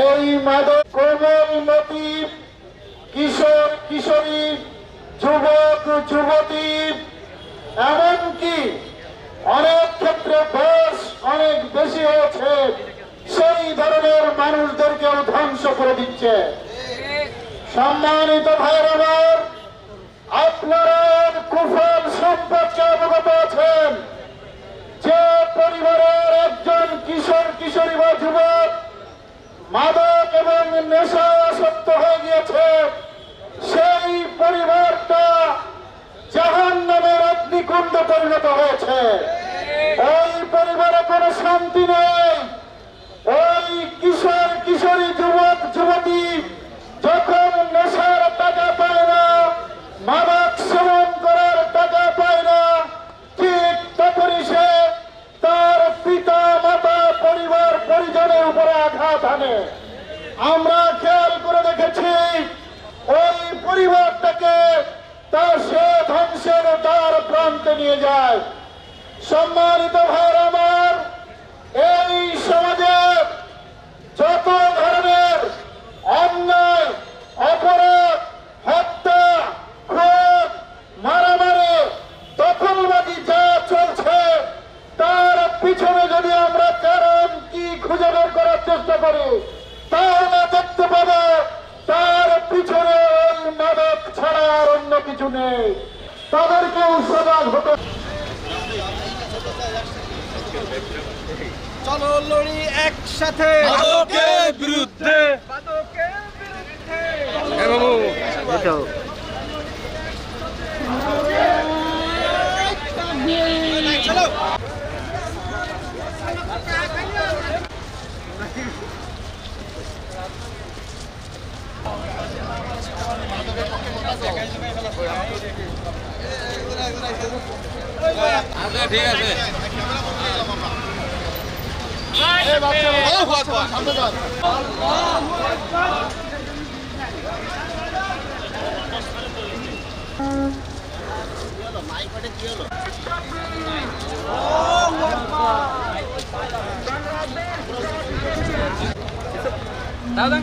এই মাদক কোমলমতি কিশোর কিশোরী যুবক যুবতী এমনকি অনেক ক্ষেত্রে বয়স অনেক বেশি হয়েছে সেই ধরনের মানুষদেরকেও ধ্বংস করে দিচ্ছে। সম্মানিত ভাইয়ের আমার, আপনারা কুফল সম্পর্কে অবগত আছেন যে পরিবারের একজন কিশোর কিশোরী বা যুবক মাদক এবং নেশা আসক্ত হয়ে গিয়েছে, সেই পরিবারটা জাহান্নামের অগ্নিকুণ্ডে পরিণত হয়েছে। ওই পরিবারে কোনো শান্তি নেই। ওই কিশোর কিশোরী যুবক যুবতী যখন নেশার টাকা পায় না, মাদক সেবন করার টাকা পায় না, ঠিক তখনই সে তার পিতা মাতা পরিবার পরিজনের উপরে আঘাত আনে। আমরা খেয়াল করে দেখেছি ওই পরিবারটাকে তার সে ধ্বংসের দ্বার প্রান্তে নিয়ে যায়। সম্মানিত ভাইয়ের আমার, এই সমাজে যত ধরনের অন্যায় অপরাধ, হত্যা, খুন, মারামারি, দখলবাজি যা চলছে তার পিছনে যদি আমরা কারণ কি খুঁজে বের করার চেষ্টা করি তাহলে দেখতে পাবো তার পিছনে ওই মাদক ছাড়া আর অন্য কিছু নেই। তাদেরকেও সজাগ হতে। চলো লড়ি একসাথে মাদকের বিরুদ্ধে। চলো ঠিক আছে। দাদা